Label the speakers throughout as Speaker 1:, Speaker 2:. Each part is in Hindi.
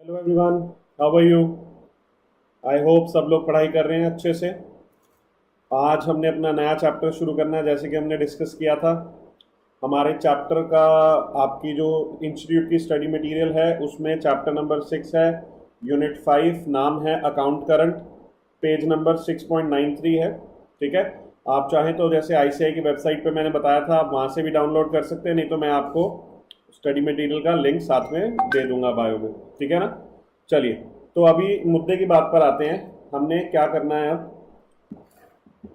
Speaker 1: Hello everyone, how are you. I hope सब लोग पढ़ाई कर रहे हैं अच्छे से। आज हमने अपना नया चैप्टर शुरू करना है, जैसे कि हमने डिस्कस किया था। हमारे चैप्टर का, आपकी जो इंस्टीट्यूट की स्टडी मटेरियल है उसमें चैप्टर नंबर 6 है, यूनिट 5, नाम है अकाउंट करंट, पेज नंबर 6.93 है। ठीक है। आप चाहें तो जैसे आईसीआई की वेबसाइट पे मैंने बताया था, आप वहाँ से भी डाउनलोड कर सकते हैं, नहीं तो मैं आपको स्टडी मटेरियल का लिंक साथ में दे दूंगा बायो में। ठीक है ना। चलिए, तो अभी मुद्दे की बात पर आते हैं। हमने क्या करना है अब,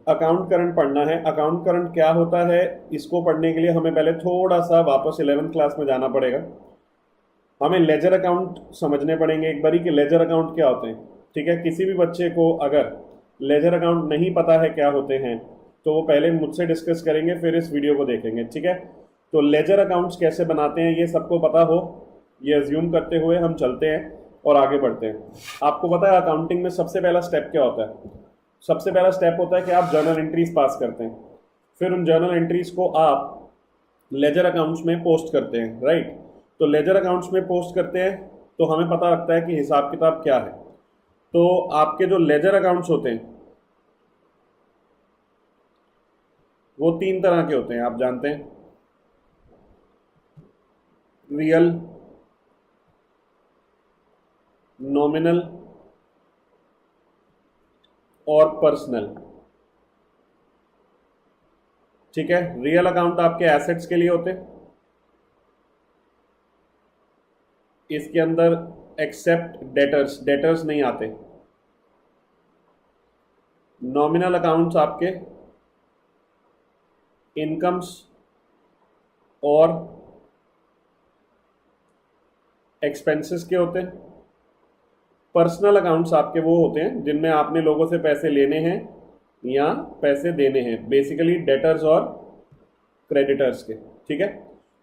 Speaker 1: अकाउंट करंट पढ़ना है। अकाउंट करंट क्या होता है, इसको पढ़ने के लिए हमें पहले थोड़ा सा वापस 11th क्लास में जाना पड़ेगा। हमें लेजर अकाउंट समझने पड़ेंगे एक बारी कि लेजर अकाउंट क्या होते हैं। ठीक है। किसी भी बच्चे को अगर लेजर अकाउंट नहीं पता है क्या होते हैं तो वो पहले मुझसे डिस्कस करेंगे, फिर इस वीडियो को देखेंगे। ठीक है। तो लेजर अकाउंट्स कैसे बनाते हैं ये सबको पता हो, ये अज्यूम करते हुए हम चलते हैं और आगे बढ़ते हैं। आपको पता है अकाउंटिंग में सबसे पहला स्टेप क्या होता है। सबसे पहला स्टेप होता है कि आप जर्नल एंट्रीज पास करते हैं, फिर उन जर्नल एंट्रीज को आप लेजर अकाउंट्स में पोस्ट करते हैं। राइट। तो लेजर अकाउंट्स में पोस्ट करते हैं तो हमें पता लगता है कि हिसाब किताब क्या है। तो आपके जो लेजर अकाउंट्स होते हैं वो तीन तरह के होते हैं, आप जानते हैं। रियल, नॉमिनल और पर्सनल। ठीक है। रियल अकाउंट आपके एसेट्स के लिए होते हैं, इसके अंदर एक्सेप्ट डेटर्स, डेटर्स नहीं आते। नॉमिनल अकाउंट्स आपके इनकम्स और एक्सपेंसेस के होते हैं। पर्सनल अकाउंट्स आपके वो होते हैं जिनमें आपने लोगों से पैसे लेने हैं या पैसे देने हैं, बेसिकली डेटर्स और क्रेडिटर्स के। ठीक है।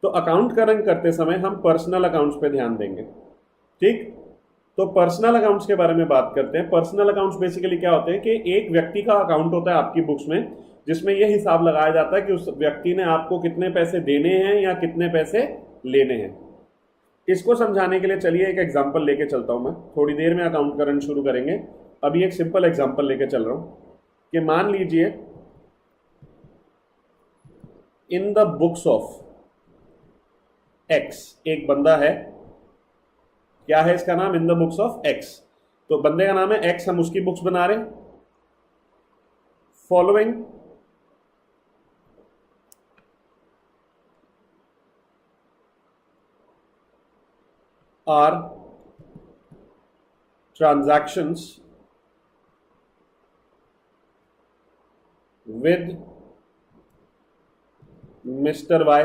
Speaker 1: तो अकाउंट का रंग करते समय हम पर्सनल अकाउंट्स पे ध्यान देंगे। ठीक। तो पर्सनल अकाउंट्स के बारे में बात करते हैं। पर्सनल अकाउंट्स बेसिकली क्या होते हैं कि एक व्यक्ति का अकाउंट होता है आपकी बुक्स में, जिसमें यह हिसाब लगाया जाता है कि उस व्यक्ति ने आपको कितने पैसे देने हैं या कितने पैसे लेने हैं। इसको समझाने के लिए चलिए एक एग्जांपल लेके चलता हूं। मैं थोड़ी देर में अकाउंट करंट शुरू करेंगे, अभी एक सिंपल एग्जांपल लेके चल रहा हूं कि मान लीजिए in the books of x एक बंदा है। क्या है इसका नाम, in the books of x. तो बंदे का नाम है एक्स, हम उसकी बुक्स बना रहे हैं। Following are transactions with Mr Y.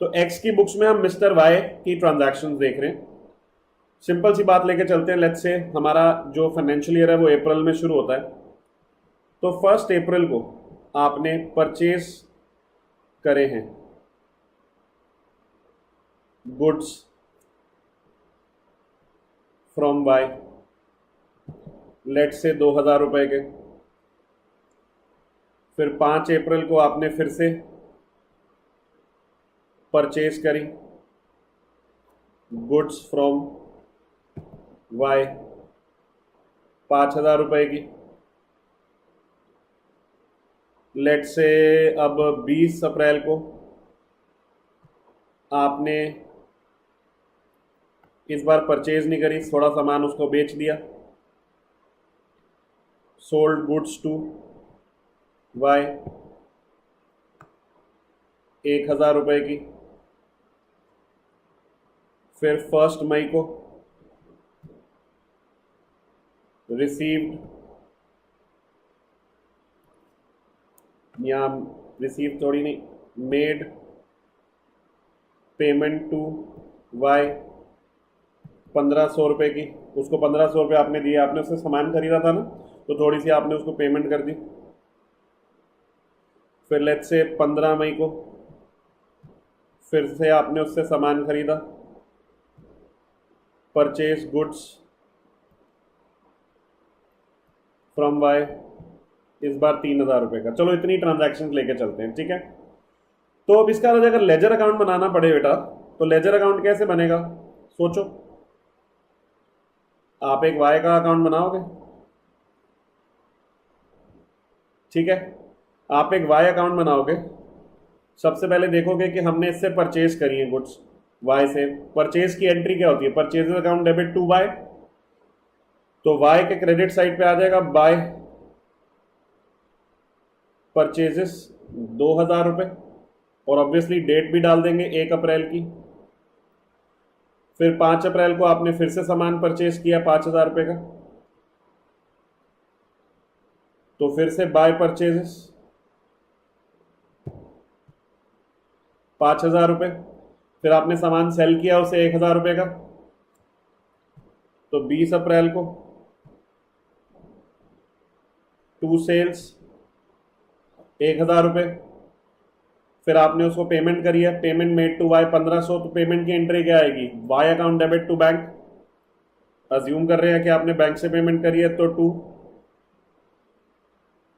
Speaker 1: तो एक्स की बुक्स में हम मिस्टर वाई की ट्रांजैक्शंस देख रहे हैं। सिंपल सी बात लेके चलते हैं। लेट्स से हमारा जो फाइनेंशियल ईयर है वो अप्रैल में शुरू होता है। तो 1 अप्रैल को आपने परचेज करे हैं गुड्स फ्रॉम बाय, लेट से 2,000 रुपए के। फिर 5 अप्रैल को आपने फिर से परचेज करी गुड्स फ्रॉम वाई 5,000 रुपए की। लेट से अब 20 अप्रैल को आपने इस बार परचेज नहीं करी, थोड़ा सामान उसको बेच दिया, सोल्ड गुड्स टू वाई 1,000 रुपए की। फिर 1 मई को रिसीव्ड, या रिसीव थोड़ी नहीं, मेड पेमेंट टू वाई 1,500 रुपए की। उसको 1,500 रुपये आपने दिए, आपने उससे सामान खरीदा था ना, तो थोड़ी सी आपने उसको पेमेंट कर दी। फिर लेट से 15 मई को फिर से आपने उससे सामान खरीदा, परचेज गुड्स फ्रॉम वाई, इस बार 3,000 रुपए का। चलो इतनी ट्रांजैक्शन लेके चलते हैं। ठीक है। तो अब इसका अगर लेजर अकाउंट बनाना पड़े बेटा, तो लेजर अकाउंट कैसे बनेगा सोचो। आप एक वाई का अकाउंट बनाओगे, ठीक है। आप एक वाई अकाउंट बनाओगे, सबसे पहले देखोगे कि हमने इससे परचेज करी है गुड्स, वाई से। परचेज की एंट्री क्या होती है, purchase account debit to Y, तो वाई के क्रेडिट साइड पे आ जाएगा बाय परचेजेस 2,000 रुपये, और ऑब्वियसली डेट भी डाल देंगे 1 अप्रैल की। फिर 5 अप्रैल को आपने फिर से सामान परचेज किया 5,000 रुपये का, तो फिर से बाय परचेजेस 5,000 रुपये। फिर आपने सामान सेल किया उसे 1,000 रुपये का, तो 20 अप्रैल को 2 सेल्स 1,000 रुपये। फिर आपने उसको पेमेंट करी है, पेमेंट मेड टू वाई 1,500, तो पेमेंट की एंट्री क्या आएगी, Y account debit to bank. Assume कर रहे हैं कि आपने बैंक से पेमेंट करी है, तो टू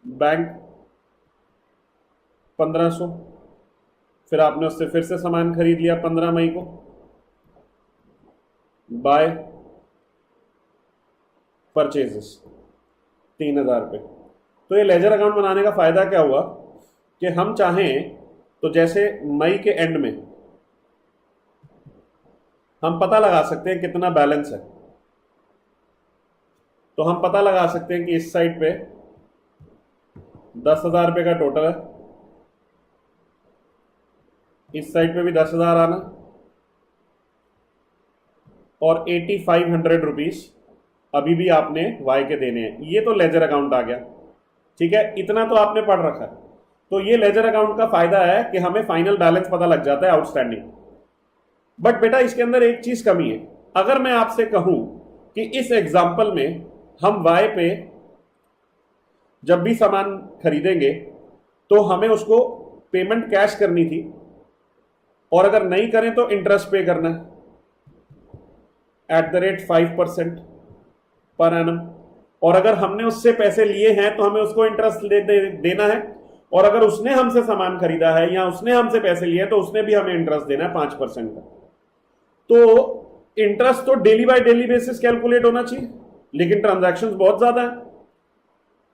Speaker 1: बैंक 1,500। फिर आपने उससे फिर से सामान खरीद लिया 15 मई को, बाय परचेजेस 3,000 रुपये। तो ये लेजर अकाउंट बनाने का फायदा क्या हुआ कि हम चाहें तो जैसे मई के एंड में हम पता लगा सकते हैं कितना बैलेंस है, तो हम पता लगा सकते हैं कि इस साइड पे 10,000 रुपये का टोटल है, इस साइड पे भी 10,000 आना, और 8,500 रुपीज अभी भी आपने वाई के देने हैं। ये तो लेजर अकाउंट आ गया, ठीक है, इतना तो आपने पढ़ रखा है। तो ये लेजर अकाउंट का फायदा है कि हमें फाइनल बैलेंस पता लग जाता है आउटस्टैंडिंग। बट बेटा इसके अंदर एक चीज कमी है। अगर मैं आपसे कहूं कि इस एग्जाम्पल में हम वाई पे जब भी सामान खरीदेंगे तो हमें उसको पेमेंट कैश करनी थी, और अगर नहीं करें तो इंटरेस्ट पे करना है @5% पर एनम, और अगर हमने उससे पैसे लिए हैं तो हमें उसको इंटरेस्ट देना है, और अगर उसने हमसे सामान खरीदा है या उसने हमसे पैसे लिए तो उसने भी हमें इंटरेस्ट देना है 5% का। तो इंटरेस्ट तो daily by daily basis calculate होना चाहिए, लेकिन ट्रांजैक्शंस बहुत ज्यादा है,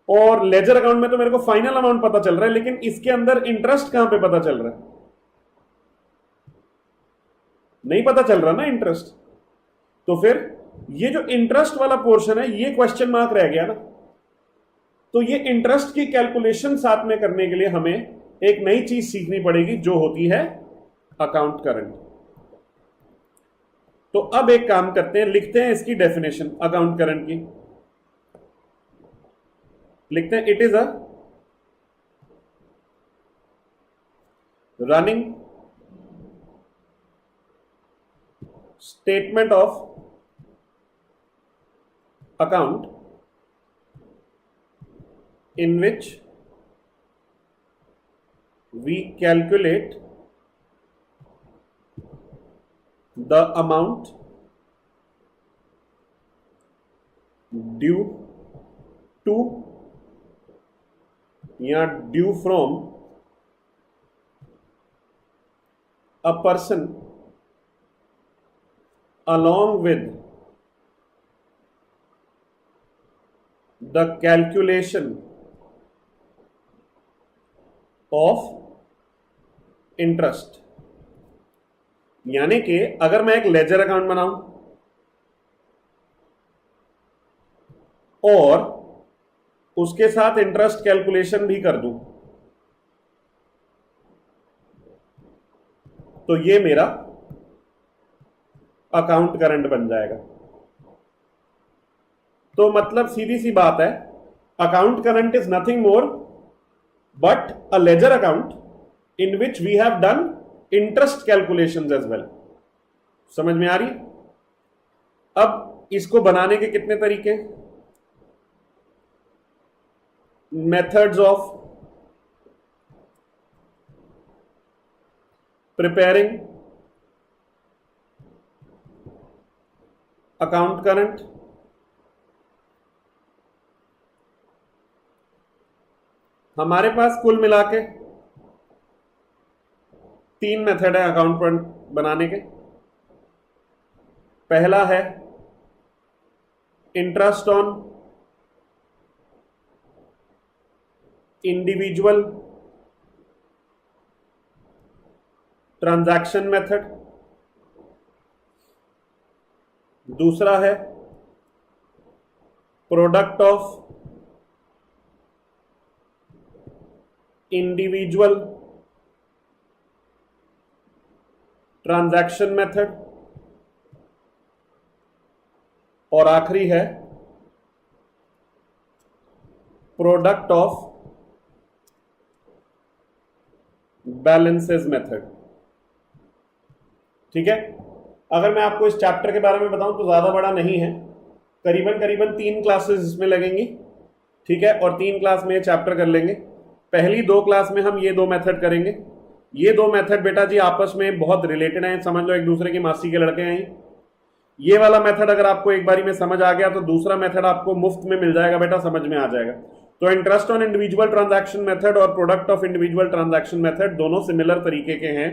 Speaker 1: और लेजर अकाउंट में तो मेरे को फाइनल अमाउंट पता चल रहा है, लेकिन इसके अंदर इंटरेस्ट कहां पे पता चल रहा है, नहीं पता चल रहा ना इंटरेस्ट। तो फिर ये जो इंटरेस्ट वाला पोर्शन है ये क्वेश्चन मार्क रह गया ना। तो ये इंटरेस्ट की कैलकुलेशन साथ में करने के लिए हमें एक नई चीज सीखनी पड़ेगी, जो होती है अकाउंट करंट। तो अब एक काम करते हैं, लिखते हैं इसकी डेफिनेशन अकाउंट करंट की। लिखते हैं it is a running statement of account in which we calculate the amount due to या due from a person along with the calculation of interest। यानी कि अगर मैं एक लेजर अकाउंट बनाऊं और उसके साथ इंटरेस्ट कैलकुलेशन भी कर दूं, तो ये मेरा अकाउंट करंट बन जाएगा। तो मतलब सीधी सी बात है, account current is nothing more but a ledger account in which we have done interest calculations as well. समझ में आ रही? अब इसको बनाने के कितने तरीके, methods of preparing account current. हमारे पास कुल मिला के 3 मेथड है अकाउंट करंट बनाने के। पहला है interest on individual transaction method. दूसरा है product of individual transaction method. और आखिरी है प्रोडक्ट ऑफ बैलेंसेस मेथड। ठीक है, अगर मैं आपको इस चैप्टर के बारे में बताऊं तो ज्यादा बड़ा नहीं है, करीबन करीबन 3 क्लासेस इसमें लगेंगी। ठीक है, और 3 क्लास में ये चैप्टर कर लेंगे। पहली 2 क्लास में हम ये 2 मेथड करेंगे। ये 2 मेथड बेटा जी आपस में बहुत रिलेटेड हैं, समझ लो एक दूसरे की मासी के लड़के हैं। ये वाला मेथड अगर आपको एक बारी में समझ आ गया तो दूसरा मेथड आपको मुफ्त में मिल जाएगा बेटा, समझ में आ जाएगा। तो interest on individual transaction method और product of individual transaction method दोनों सिमिलर तरीके के हैं,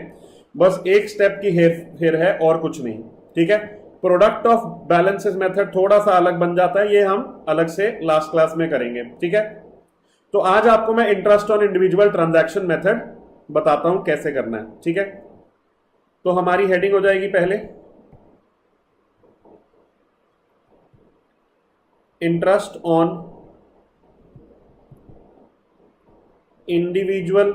Speaker 1: बस एक स्टेप की हेर फेर है और कुछ नहीं। ठीक है, प्रोडक्ट ऑफ बैलेंसेस मेथड थोड़ा सा अलग बन जाता है, ये हम अलग से लास्ट क्लास में करेंगे। ठीक है, तो आज आपको मैं interest on individual transaction method बताता हूं कैसे करना है। ठीक है, तो हमारी हेडिंग हो जाएगी पहले interest on individual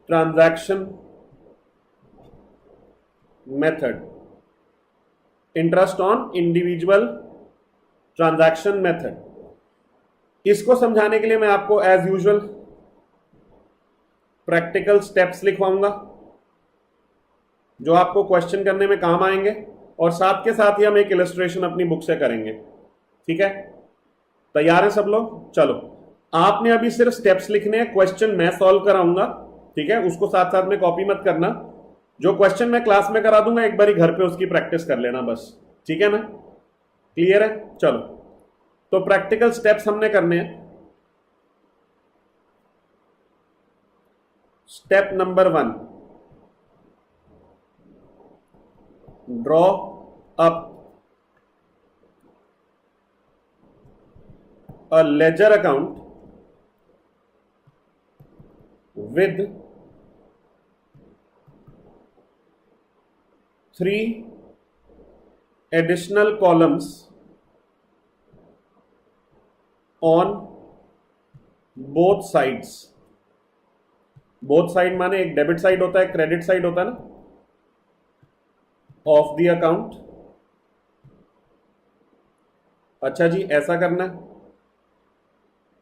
Speaker 1: transaction method. Interest on individual transaction method, इसको समझाने के लिए मैं आपको एज यूजुअल प्रैक्टिकल स्टेप्स लिखवाऊंगा जो आपको क्वेश्चन करने में काम आएंगे, और साथ के साथ ही हम एक इलस्ट्रेशन अपनी बुक से करेंगे। ठीक है, तैयार है सब लोग? चलो, आपने अभी सिर्फ स्टेप्स लिखने हैं, क्वेश्चन मैं सॉल्व कराऊंगा। ठीक है, उसको साथ साथ में कॉपी मत करना, जो क्वेश्चन मैं क्लास में करा दूंगा एक बार घर पे उसकी प्रैक्टिस कर लेना बस। ठीक है ना, क्लियर है? चलो, तो प्रैक्टिकल स्टेप्स हमने करने हैं। Step number 1, draw up a ledger account with 3 additional columns on both sides। Both side माने एक डेबिट साइड होता है, क्रेडिट साइड होता है ना, ऑफ द अकाउंट। अच्छा जी, ऐसा करना है।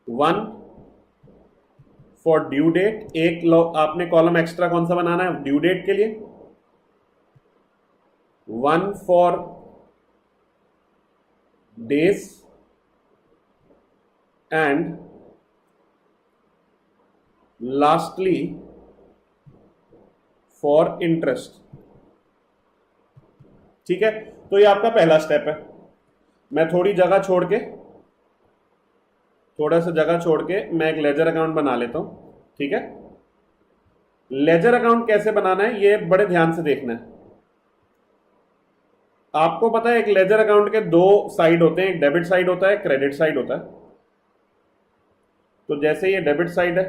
Speaker 1: 1 फॉर ड्यू डेट, एक आपने कॉलम एक्स्ट्रा कौन सा बनाना है ड्यू डेट के लिए। 1 for days and lastly for interest. ठीक है, तो ये आपका पहला स्टेप है। मैं थोड़ा सा जगह छोड़ के मैं एक लेजर अकाउंट बना लेता हूं। ठीक है, लेजर अकाउंट कैसे बनाना है ये बड़े ध्यान से देखना है। आपको पता है एक लेजर अकाउंट के 2 साइड होते हैं, एक डेबिट साइड होता है, क्रेडिट साइड होता है। तो जैसे ये डेबिट साइड है,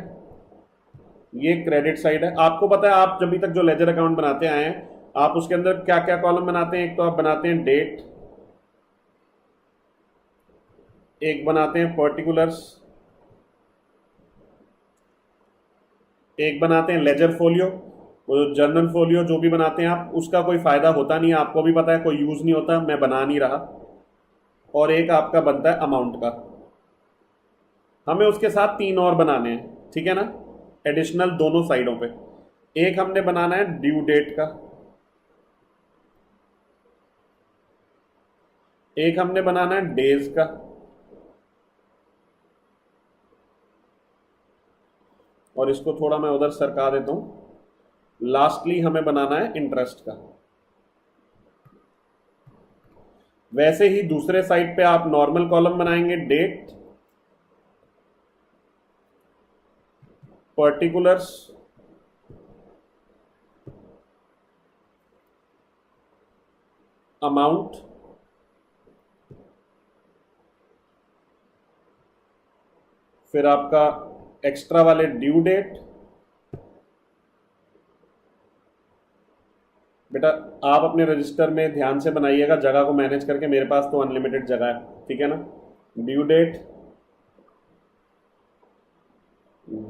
Speaker 1: ये क्रेडिट साइड है। आपको पता है आप जब तक जो लेजर अकाउंट बनाते आए हैं, आप उसके अंदर क्या क्या कॉलम बनाते हैं। एक तो आप बनाते हैं डेट, एक बनाते हैं पर्टिकुलर्स, एक बनाते हैं लेजर फोलियो। वो जर्नल फोलियो जो भी बनाते हैं आप, उसका कोई फायदा होता नहीं है, आपको भी पता है, कोई यूज नहीं होता, मैं बना नहीं रहा। और एक आपका बनता है अमाउंट का। हमें उसके साथ 3 और बनाने हैं, ठीक है ना, एडिशनल दोनों साइडों पे। एक हमने बनाना है ड्यू डेट का, एक हमने बनाना है डेज का, और इसको थोड़ा मैं उधर सरका देता हूं। लास्टली हमें बनाना है इंटरेस्ट का। वैसे ही दूसरे साइड पे आप नॉर्मल कॉलम बनाएंगे, डेट, पर्टिकुलर्स, अमाउंट फिर आपका एक्स्ट्रा वाले ड्यू डेट। बेटा आप अपने रजिस्टर में ध्यान से बनाइएगा, जगह को मैनेज करके, मेरे पास तो अनलिमिटेड जगह है, ठीक है ना। ड्यू डेट,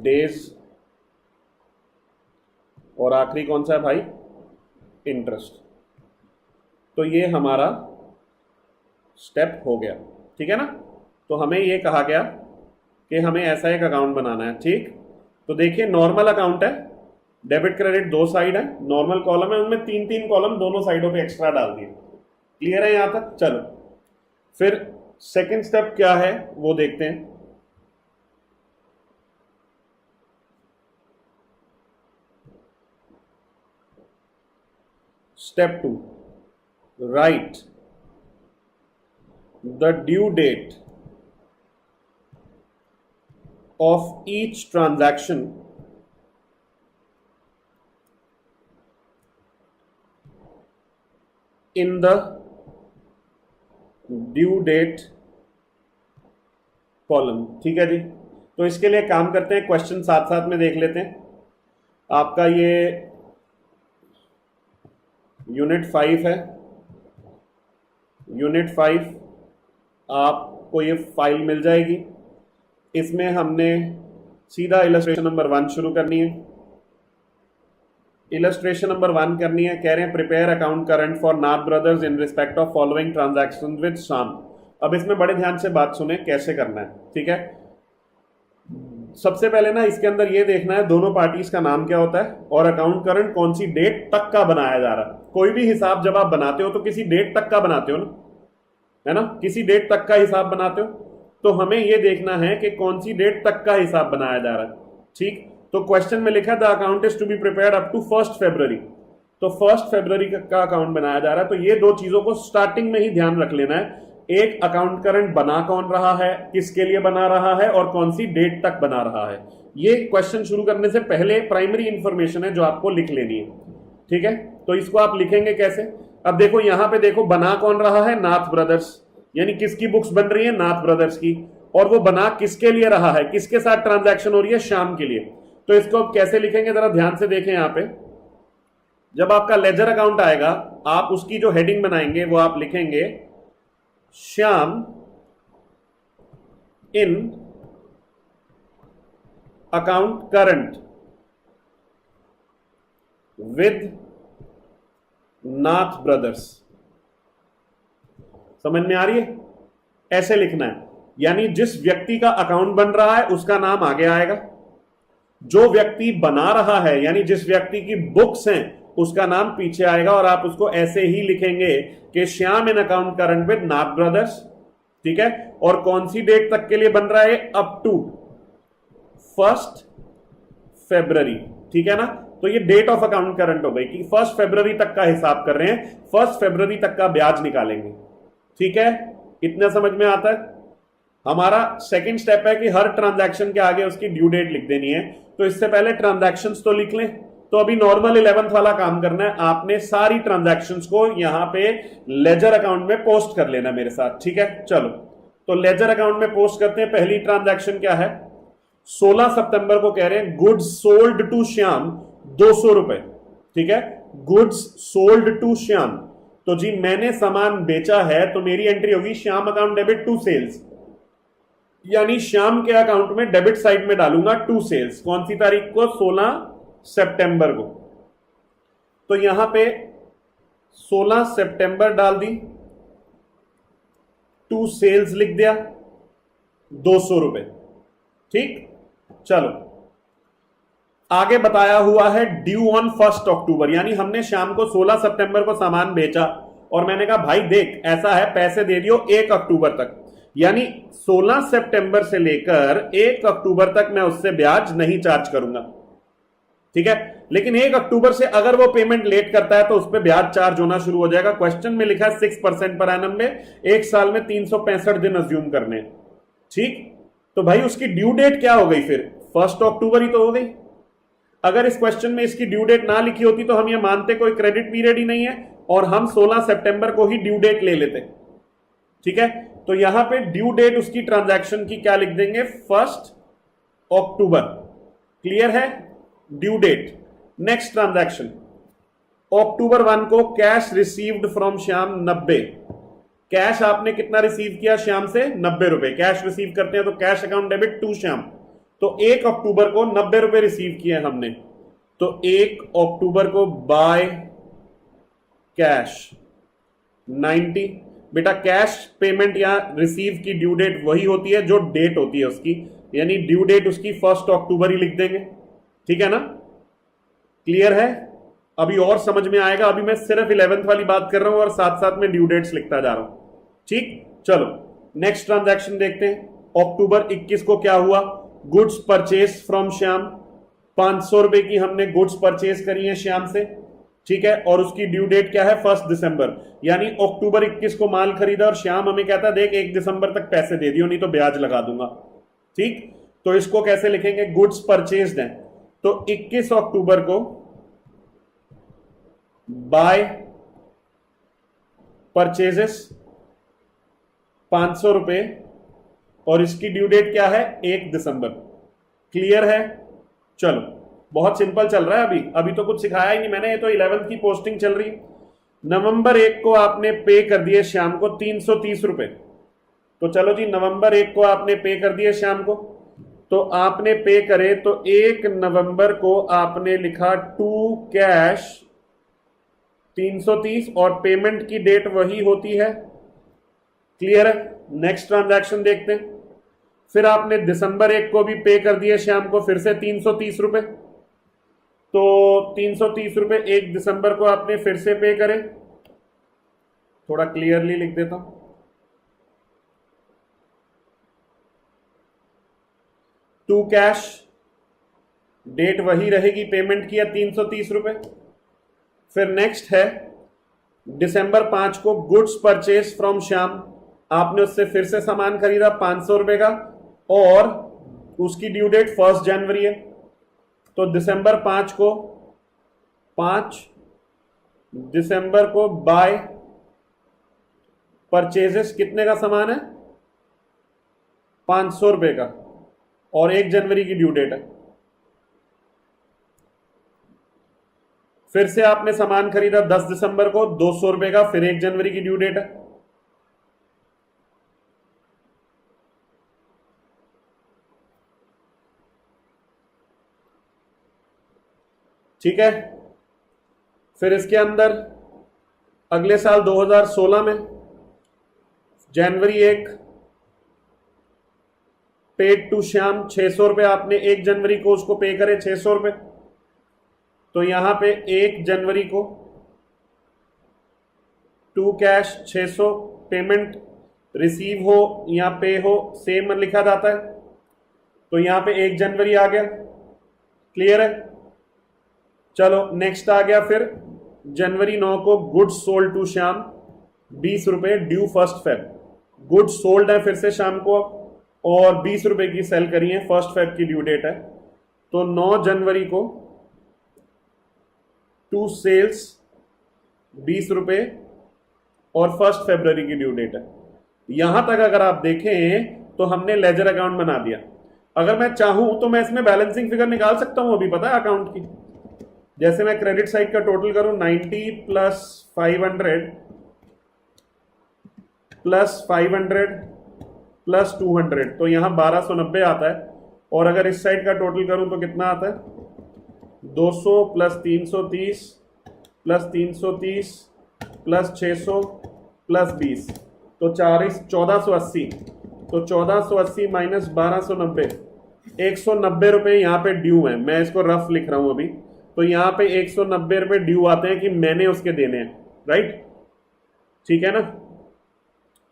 Speaker 1: डेज, और आखिरी कौन सा है भाई, इंटरेस्ट। तो ये हमारा स्टेप हो गया, ठीक है ना। तो हमें ये कहा गया कि हमें ऐसा एक अकाउंट बनाना है, ठीक। तो देखिए नॉर्मल अकाउंट है, डेबिट क्रेडिट दो साइड है, नॉर्मल कॉलम है, उनमें तीन तीन कॉलम दोनों साइडों पे एक्स्ट्रा डाल दिए। क्लियर है यहां तक? चलो फिर सेकंड स्टेप क्या है वो देखते हैं। Step 2, write the due date of each transaction in the due date column, ठीक है जी। तो इसके लिए काम करते हैं, क्वेश्चन साथ साथ में देख लेते हैं। आपका ये यूनिट 5 है, यूनिट 5 आपको ये फाइल मिल जाएगी। इसमें हमने सीधा इलस्ट्रेशन नंबर 1 शुरू करनी है। इलस्ट्रेशन नंबर 1 करनी है, कह रहे हैं prepare account current for Nath brothers in respect of following transaction with Shyam. अब इसमें बड़े ध्यान से बात सुने कैसे करना है, ठीक है। सबसे पहले ना इसके अंदर ये देखना है दोनों पार्टीज का नाम क्या होता है और अकाउंट करंट कौन सी डेट तक का बनाया जा रहा है। कोई भी हिसाब जब आप बनाते हो तो किसी डेट तक का बनाते हो ना, है ना, किसी डेट तक का हिसाब बनाते हो। तो हमें यह देखना है कि कौन सी डेट तक का हिसाब बनाया जा रहा है, ठीक। तो क्वेश्चन में लिखा the account is to be prepared up to 1 फरवरी। तो 1 फरवरी का अकाउंट बनाया जा रहा है। तो ये दो चीजों को स्टार्टिंग में ही ध्यान रख लेना है। एक, अकाउंट करंट बना कौन रहा है, किसके लिए बना रहा है और कौन सी डेट तक बना रहा है। ये क्वेश्चन शुरू करने से पहले प्राइमरी इंफॉर्मेशन है जो आपको लिख लेनी है, ठीक है। तो इसको आप लिखेंगे कैसे? अब देखो यहां पे देखो बना कौन रहा है, नाथ ब्रदर्स, यानी किसकी बुक्स बन रही है, नाथ ब्रदर्स की। और वो बना किसके लिए रहा है, किसके साथ ट्रांजैक्शन हो रही है, श्याम के लिए। तो इसको आप कैसे लिखेंगे जरा ध्यान से देखें। यहां पे जब आपका लेजर अकाउंट आएगा आप उसकी जो हेडिंग बनाएंगे वो आप लिखेंगे Shyam in account current with Nath brothers. समझ में आ रही है? ऐसे लिखना है, यानी जिस व्यक्ति का अकाउंट बन रहा है उसका नाम आगे आएगा, जो व्यक्ति बना रहा है यानी जिस व्यक्ति की बुक्स हैं उसका नाम पीछे आएगा। और आप उसको ऐसे ही लिखेंगे कि Shyam in account current with Nath brothers, ठीक है। और कौन सी डेट तक के लिए बन रहा है, अप टू 1 फरवरी, ठीक है ना। तो ये डेट ऑफ अकाउंट करंट हो गई कि 1 फरवरी तक का हिसाब कर रहे हैं, 1 फरवरी तक का ब्याज निकालेंगे, ठीक है। इतना समझ में आता है? हमारा सेकंड स्टेप है कि हर ट्रांजैक्शन के आगे उसकी ड्यू डेट लिख देनी है। तो इससे पहले ट्रांजैक्शंस तो लिख लें। तो अभी नॉर्मल 11th वाला काम करना है, आपने सारी ट्रांजैक्शंस को यहां पे लेजर अकाउंट में पोस्ट कर लेना मेरे साथ, ठीक है। चलो तो लेजर अकाउंट में पोस्ट करते हैं। पहली ट्रांजैक्शन क्या है, 16 सितंबर को कह रहे हैं गुड्स सोल्ड टू श्याम 200 रुपए, ठीक है। गुड्स सोल्ड टू श्याम, तो जी मैंने सामान बेचा है तो मेरी एंट्री होगी Shyam account debit to sales, यानी श्याम के अकाउंट में डेबिट साइड में डालूंगा टू सेल्स। कौन सी तारीख को, 16 सितंबर को। तो यहां पे 16 सितंबर डाल दी, टू सेल्स लिख दिया, 200 रुपए, ठीक। चलो आगे बताया हुआ है ड्यू ऑन 1 अक्टूबर, यानी हमने शाम को 16 सितंबर को सामान बेचा और मैंने कहा भाई देख ऐसा है पैसे दे दियो 1 अक्टूबर तक, यानी 16 सितंबर से लेकर 1 अक्टूबर तक मैं उससे ब्याज नहीं चार्ज करूंगा, ठीक है। लेकिन 1 अक्टूबर से अगर वो पेमेंट लेट करता है तो उस पर ब्याज चार्ज होना शुरू हो जाएगा। क्वेश्चन में लिखा है 6% पर एनम में, एक साल में 365 दिन अज्यूम करने, ठीक। तो भाई उसकी ड्यू डेट क्या हो गई फिर, 1 अक्टूबर ही तो हो गई। अगर इस क्वेश्चन में इसकी ड्यू डेट ना लिखी होती तो हम ये मानते कोई क्रेडिट पीरियड ही नहीं है और हम 16 सितंबर को ही ड्यू डेट ले लेते, ठीक है। तो यहां पे ड्यू डेट उसकी ट्रांजैक्शन की क्या लिख देंगे, 1 अक्टूबर, क्लियर है, ड्यू डेट। नेक्स्ट ट्रांजैक्शन, अक्टूबर 1 को cash received from Shyam 90। Cash आपने कितना रिसीव किया श्याम से? 90 रुपए। कैश रिसीव करते हैं तो cash account debit to Shyam. तो 1 अक्टूबर को 90 रुपए रिसीव किए हमने, तो 1 अक्टूबर को बाय कैश 90। बेटा कैश पेमेंट या रिसीव की ड्यू डेट वही होती है जो डेट होती है उसकी, यानी ड्यू डेट उसकी 1 अक्टूबर ही लिख देंगे, ठीक है ना? क्लियर है? अभी और समझ में आएगा, अभी मैं सिर्फ 11th वाली बात कर रहा हूं और साथ साथ में ड्यू डेट्स लिखता जा रहा हूं, ठीक? चलो नेक्स्ट ट्रांजैक्शन देखते हैं। अक्टूबर 21 को क्या हुआ? गुड्स परचेज फ्रॉम श्याम, 500 रुपए की हमने गुड्स परचेज करी है श्याम से, ठीक है, और उसकी ड्यू डेट क्या है? 1 दिसंबर। यानी अक्टूबर 21 को माल खरीदा और श्याम हमें कहता है देख 1 दिसंबर तक पैसे दे दियो नहीं तो ब्याज लगा दूंगा, ठीक? तो इसको कैसे लिखेंगे? गुड्स परचेज्ड है, तो 21 अक्टूबर को बाय परचेजेस 500 रुपए और इसकी ड्यू डेट क्या है? 1 दिसंबर। क्लियर है? चलो बहुत सिंपल चल रहा है, अभी तो कुछ सिखाया ही नहीं मैंने, ये तो 11th की पोस्टिंग चल रही। नवंबर 1 को आपने पे कर दिए शाम को 330 रुपए, तो चलो जी नवंबर 1 को आपने पे कर दिए शाम को, तो आपने पे करे तो 1 नवंबर को आपने लिखा टू कैश 330 और पेमेंट की डेट वही होती है। क्लियर है? नेक्स्ट ट्रांजैक्शन देखते हैं। फिर आपने दिसंबर 1 को भी पे कर दिए शाम को फिर से 330 रुपए, तो 330 रुपए 1 दिसंबर को आपने फिर से पे करे। थोड़ा क्लियरली लिख देता हूं, टू कैश डेट वही रहेगी, पेमेंट किया 330 रुपए। फिर नेक्स्ट है दिसंबर 5 को गुड्स परचेज फ्रॉम श्याम, आपने उससे फिर से सामान खरीदा 500 रुपए का और उसकी ड्यू डेट 1 जनवरी है, तो दिसंबर 5 दिसंबर को बाय परचेजेस कितने का सामान है? 500 रुपए का और 1 जनवरी की ड्यू डेट है। फिर से आपने सामान खरीदा 10 दिसंबर को 200 रुपए का, फिर 1 जनवरी की ड्यू डेट है। ठीक है, फिर इसके अंदर अगले साल 2016 में जनवरी 1 पेड टू श्याम 600 रुपए, आपने 1 जनवरी को उसको पे करे 600 रुपए, तो यहां पे 1 जनवरी को टू कैश 600 पेमेंट रिसीव हो या पे हो सेम लिखा जाता है, तो यहां पे 1 जनवरी आ गया। क्लियर है? चलो नेक्स्ट आ गया फिर जनवरी 9 को गुड्स सोल्ड टू श्याम 20 रुपए ड्यू 1 फेब, गुड्स सोल्ड है फिर से शाम को और 20 रुपए की सेल करी है, 1 फेब की ड्यू डेट है, तो 9 जनवरी को टू सेल्स 20 रुपए और 1 फरवरी की ड्यू डेट है। यहां तक अगर आप देखें तो हमने लेजर अकाउंट बना दिया। अगर मैं चाहूं तो मैं इसमें बैलेंसिंग फिगर निकाल सकता हूं, अभी पता है अकाउंट की। जैसे मैं क्रेडिट साइड का टोटल करूं 90 प्लस 500 प्लस 200, तो यहां 1290 आता है, और अगर इस साइड का टोटल करूं तो कितना आता है? 200 प्लस 330 प्लस 330 प्लस 600 प्लस 20, तो 1480, तो 1480 माइनस 1290, 190 रुपए यहाँ पे ड्यू है। मैं इसको रफ लिख रहा हूं अभी, तो यहाँ पे 190 रुपए ड्यू आते हैं कि मैंने उसके देने हैं, राइट? ठीक है ना?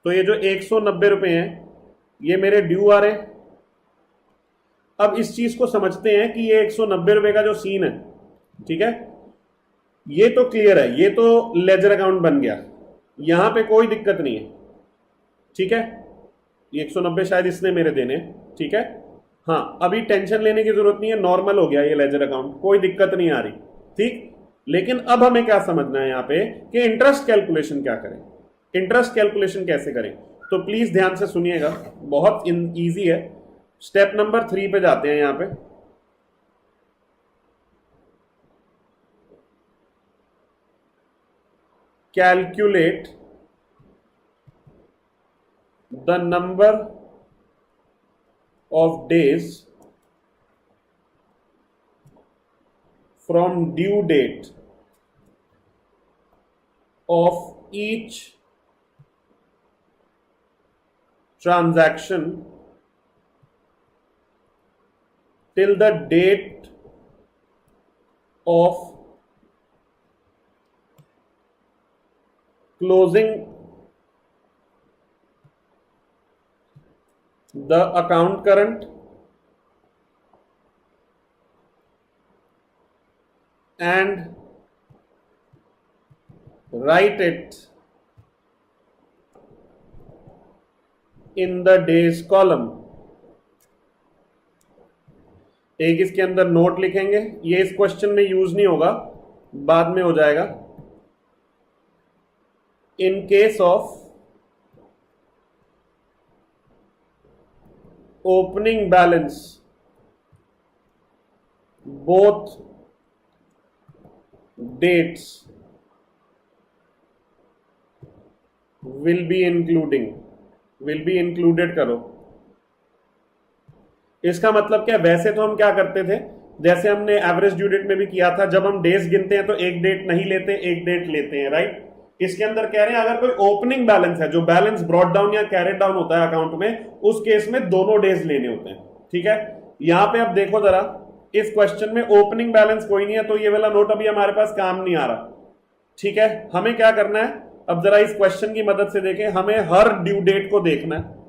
Speaker 1: तो ये जो 190 रुपए हैं ये मेरे ड्यू आ रहे हैं। अब इस चीज को समझते हैं कि ये 190 रुपए का जो सीन है, ठीक है, ये तो क्लियर है, ये तो लेजर अकाउंट बन गया, यहां पे कोई दिक्कत नहीं है। ठीक है, ये 190 शायद इसने मेरे देने, ठीक है। हाँ, अभी टेंशन लेने की जरूरत नहीं है, नॉर्मल हो गया ये लेजर अकाउंट, कोई दिक्कत नहीं आ रही, ठीक। लेकिन अब हमें क्या समझना है यहाँ पे कि इंटरेस्ट कैलकुलेशन क्या करें, इंटरेस्ट कैलकुलेशन कैसे करें। तो प्लीज ध्यान से सुनिएगा, बहुत इजी है। स्टेप नंबर 3 पे जाते हैं। यहां पे calculate the number of days from due date of each transaction till the date of closing the account current and write it in the days column। एक इसके अंदर नोट लिखेंगे, ये इस क्वेश्चन में यूज नहीं होगा, बाद में हो जाएगा। In case of opening balance both dates will be included करो। इसका मतलब क्या, वैसे तो हम क्या करते थे, जैसे हमने एवरेज ड्यू डेट में भी किया था, जब हम डेज गिनते हैं तो एक डेट नहीं लेते, एक डेट लेते हैं, राइट। इसके अंदर कह रहे हैं अगर कोई ओपनिंग बैलेंस है, जो बैलेंस ब्रॉट डाउन या कैरेट डाउन होता है अकाउंट में, उस केस में दोनों डेज लेने होते हैं, ठीक है। यहां पे अब देखो जरा, इस क्वेश्चन में ओपनिंग बैलेंस कोई नहीं है, तो ये वाला नोट अभी हमारे पास काम नहीं आ रहा, ठीक है। हमें क्या करना है, अब जरा इस क्वेश्चन की मदद से देखें, हमें हर ड्यू डेट को देखना है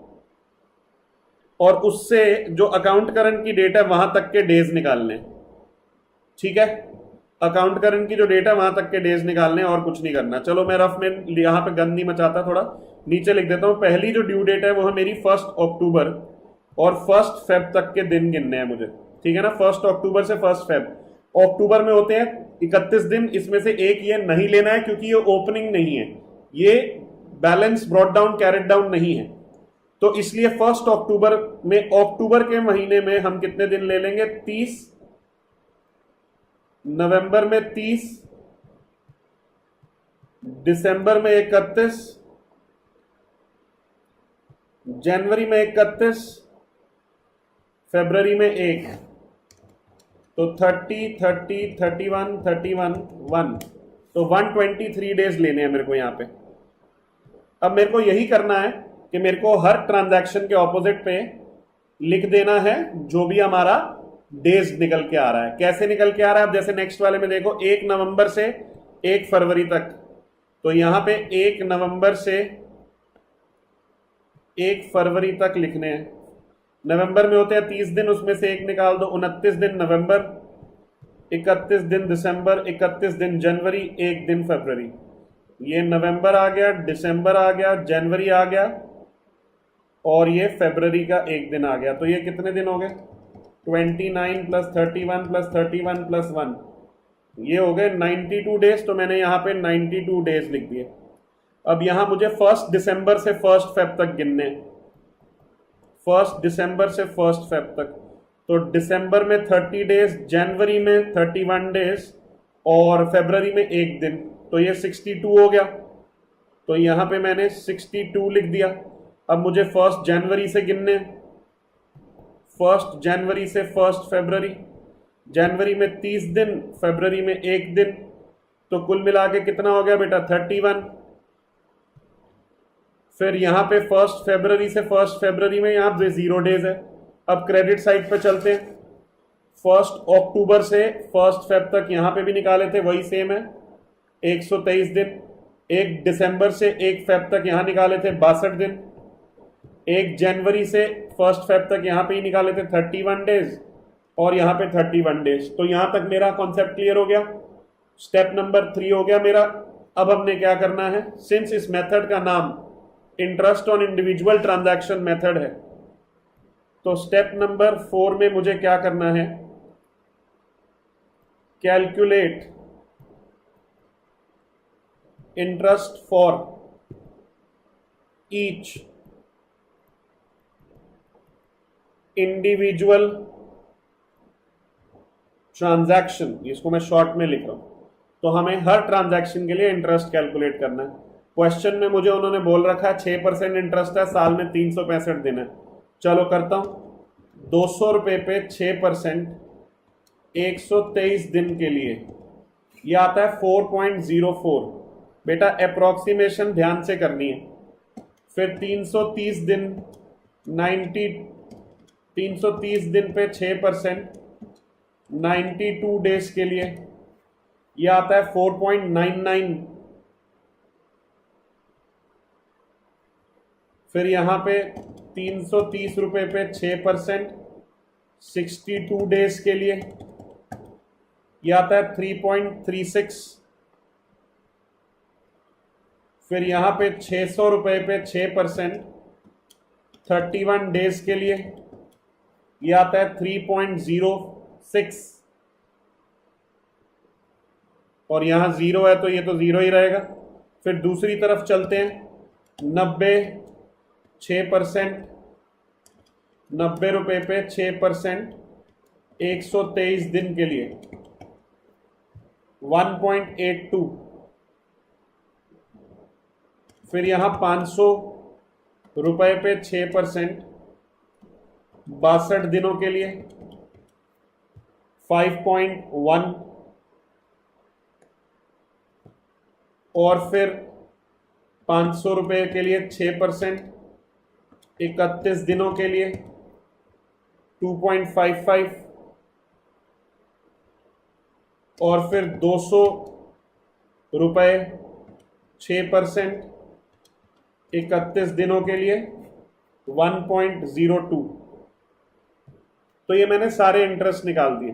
Speaker 1: और उससे जो अकाउंट करंट की डेट है वहां तक के डेज निकालने, ठीक है। अकाउंट करंट की जो डेट है वहां तक के डेज निकालने, और कुछ नहीं करना। चलो मैं रफ में यहां पे गंद नहीं मचाता, थोड़ा नीचे लिख देता हूं। पहली जो ड्यू डेट है वो है मेरी 1 अक्टूबर, और 1 फेब तक के दिन गिनने हैं मुझे, ठीक है ना। 1 अक्टूबर से 1 फेब, अक्टूबर में होते हैं 31 दिन, इसमें से एक ये नहीं लेना है क्योंकि ये ओपनिंग नहीं है, ये balance brought down carried down नहीं है, तो इसलिए 1 अक्टूबर में, अक्टूबर के महीने में हम कितने दिन ले लेंगे, 30, नवंबर में 30, दिसंबर में 31, जनवरी में 31, फरवरी में 1, तो 30, 30, 31, 31, 1, तो 123 डेज लेने हैं मेरे को यहां पे। अब मेरे को यही करना है कि मेरे को हर ट्रांजैक्शन के ऑपोजिट पे लिख देना है जो भी हमारा डेज निकल के आ रहा है। कैसे निकल के आ रहा है, अब जैसे नेक्स्ट वाले में देखो, 1 नवंबर से 1 फरवरी तक, तो यहां पे 1 नवंबर से 1 फरवरी तक लिखने हैं। नवंबर में होते हैं 30 दिन, उसमें से एक निकाल दो, 29 दिन नवंबर, 31 दिन दिसंबर, 31 दिन जनवरी, 1 दिन फरवरी। ये नवंबर आ गया, दिसंबर आ गया, जनवरी आ गया, और ये फरवरी का 1 दिन आ गया। तो ये कितने दिन हो गए, 29 प्लस 31 प्लस 31 प्लस 1, ये हो गए 92 डेज। तो मैंने यहाँ पे 92 डेज लिख दिए। अब यहां मुझे 1 दिसंबर से 1 फेब तक गिनने, 1 दिसंबर से 1 फेब तक, तो दिसंबर में 30 डेज, जनवरी में 31 डेज, और फरवरी में 1 दिन, तो ये 62 हो गया। तो यहां पे मैंने 62 लिख दिया। अब मुझे 1 जनवरी से गिनने, 1 जनवरी से 1 फरवरी, जनवरी में 30 दिन, फरवरी में 1 दिन, तो कुल मिला के कितना हो गया बेटा, 31। फिर यहां पे 1 फरवरी से 1 फरवरी में यहां पे 0 डेज है। अब क्रेडिट साइड पे चलते हैं, 1 अक्टूबर से 1 फेब तक यहां पे भी निकाले थे, वही सेम है, 123 दिन। 1 दिसंबर से 1 फेब तक यहां निकाले थे 62 दिन। 1 जनवरी से 1 फेब तक यहां पे ही निकाले थे 31 डेज, और यहां पे 31 डेज। तो यहां तक मेरा कॉन्सेप्ट क्लियर हो गया, स्टेप नंबर 3 हो गया मेरा। अब हमने क्या करना है, सिंस इस मेथड का नाम interest on individual transaction method है, तो स्टेप नंबर 4 में मुझे क्या करना है, calculate interest for each individual transaction, इसको मैं शॉर्ट में लिख रहा हूं, तो हमें हर ट्रांजैक्शन के लिए इंटरेस्ट कैलकुलेट करना है। क्वेश्चन में मुझे उन्होंने बोल रखा है 6% इंटरेस्ट है, साल में 365 दिन है। चलो करता हूं, 200 रुपए पे 6% 123 दिन के लिए, यह आता है 4.04। बेटा अप्रोक्सीमेशन ध्यान से करनी है। फिर 330 दिन 330 दिन पे 6% 92 डेज के लिए, यह आता है 4.99। फिर यहां पे 330 रुपए पे 6% 62 डेज के लिए, यह आता है 3.36। फिर यहां पे 600 रुपए पे 6% 31 डेज के लिए, यह आता है 3.06। और यहां 0 है तो ये तो 0 ही रहेगा। फिर दूसरी तरफ चलते हैं, 6% 90 रुपए पे 6% 123 दिन के लिए 1.82। फिर यहां 500 रुपए पे 6% 62 दिनों के लिए 5.1। और फिर 500 रुपए के लिए 6% 31 दिनों के लिए 2.55। और फिर 200 रुपए 6% 31 दिनों के लिए 1.02। तो ये मैंने सारे इंटरेस्ट निकाल दिए।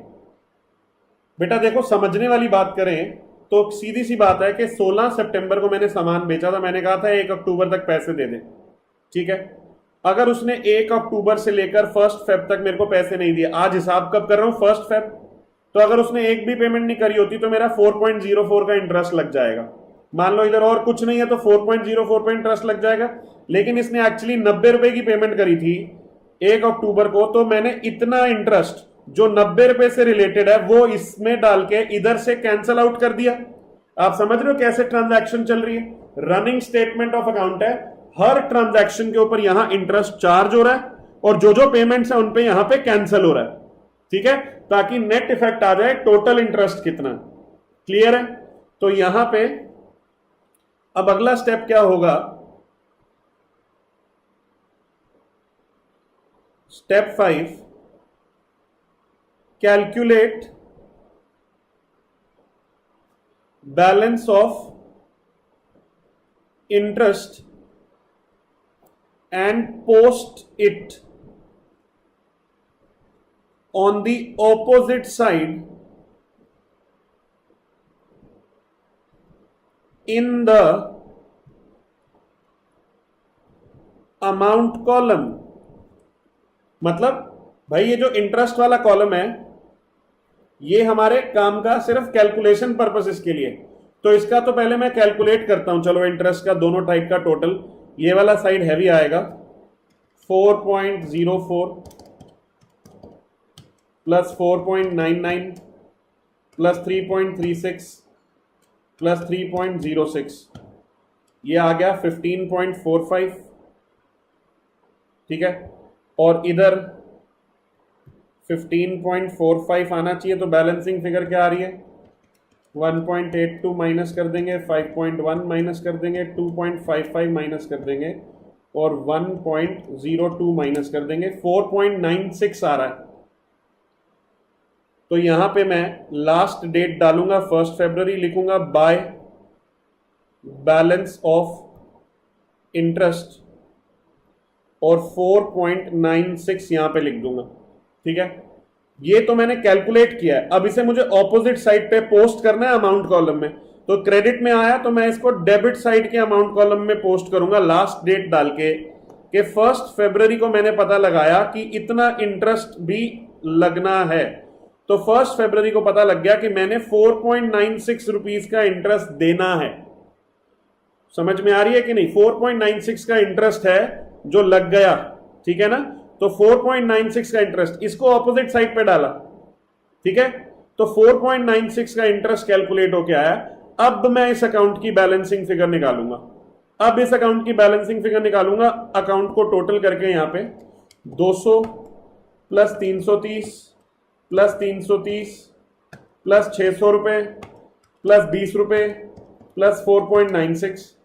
Speaker 1: बेटा देखो, समझने वाली बात करें तो सीधी सी बात है कि 16 सितंबर को मैंने सामान बेचा था, मैंने कहा था 1 अक्टूबर तक पैसे दे दें, ठीक है। अगर उसने 1 अक्टूबर से लेकर 1 फेब तक मेरे को पैसे नहीं दिए, आज हिसाब कब कर रहा हूं 1 फेब, तो अगर उसने एक भी पेमेंट नहीं करी होती तो मेरा 4.04 का इंटरेस्ट लग जाएगा। मान लो इधर और कुछ नहीं है तो 4.04 पे इंटरेस्ट लग जाएगा। लेकिन इसने एक्चुअली 90 रुपए की पेमेंट करी थी 1 अक्टूबर को, तो मैंने इतना इंटरेस्ट जो 90 रुपए से रिलेटेड है वो इसमें डाल के इधर से कैंसल आउट कर दिया। आप समझ रहे हो कैसे ट्रांजैक्शन चल रही है? रनिंग स्टेटमेंट ऑफ अकाउंट है, हर ट्रांजैक्शन के ऊपर यहां इंटरेस्ट चार्ज हो रहा है और जो जो पेमेंट्स है उन पे यहां पे कैंसिल हो रहा है, ठीक है, ताकि नेट इफेक्ट आ जाए टोटल इंटरेस्ट कितना। क्लियर है? तो यहां पे अब अगला स्टेप क्या होगा, step 5, calculate balance of interest and post it on the opposite side in the amount column। मतलब भाई ये जो इंटरेस्ट वाला कॉलम है ये हमारे काम का सिर्फ कैलकुलेशन पर्पसेस के लिए, तो इसका तो पहले मैं कैलकुलेट करता हूं। चलो इंटरेस्ट का दोनों टाइप का टोटल, ये वाला साइड हैवी आएगा 4.04 प्लस 4.99 प्लस 3.36 प्लस 3.06, ये आ गया 15.45, ठीक है। और इधर 15.45 आना चाहिए, तो बैलेंसिंग फिगर क्या आ रही है 1.82 माइनस कर देंगे, 5.1 माइनस कर देंगे, 2.55 माइनस कर देंगे और 1.02 माइनस कर देंगे, 4.96 आ रहा है। तो यहां पे मैं लास्ट डेट डालूंगा 1 फरवरी, लिखूंगा बाय बैलेंस ऑफ इंटरेस्ट और 4.96 यहां पे लिख दूंगा, ठीक है। ये तो मैंने कैलकुलेट किया है। अब इसे मुझे ऑपोजिट साइड पे पोस्ट करना है अमाउंट कॉलम में, तो क्रेडिट में आया तो मैं इसको डेबिट साइड के अमाउंट कॉलम में पोस्ट करूंगा लास्ट डेट डाल के कि 1 फरवरी को मैंने पता लगाया कि इतना इंटरेस्ट भी लगना है, तो 1 फरवरी को पता लग गया कि मैंने 4.96 रुपीस का इंटरेस्ट देना है। समझ में आ रही है कि नहीं? 4.96 का इंटरेस्ट है जो लग गया, ठीक है ना। तो 4.96 का इंटरेस्ट, इसको ऑपोजिट साइड पे डाला, ठीक है, तो 4.96 का इंटरेस्ट कैलकुलेट होके आया। अब मैं इस अकाउंट की बैलेंसिंग फिगर निकालूंगा। अब इस अकाउंट की बैलेंसिंग फिगर निकालूंगा, अकाउंट को टोटल करके यहां पे 200 प्लस 330 प्लस 330 प्लस 600 रुपए प्लस 20 रुपए प्लस 4.96,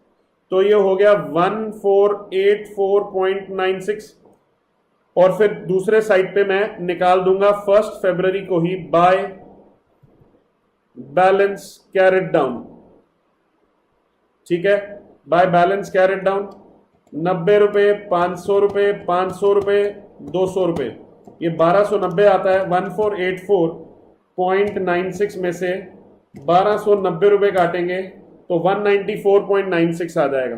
Speaker 1: तो ये हो गया 1484.96। और फिर दूसरे साइड पे मैं निकाल दूंगा 1 फरवरी को ही बाय बैलेंस कैरेट डाउन, ठीक है, बाय बैलेंस कैरेट डाउन 90 रुपए, 500 रुपए, 500 रुपए, 200 रुपए, ये 1290 आता है। 1484.96 में से 1290 रुपए काटेंगे तो 194.96 आ जाएगा।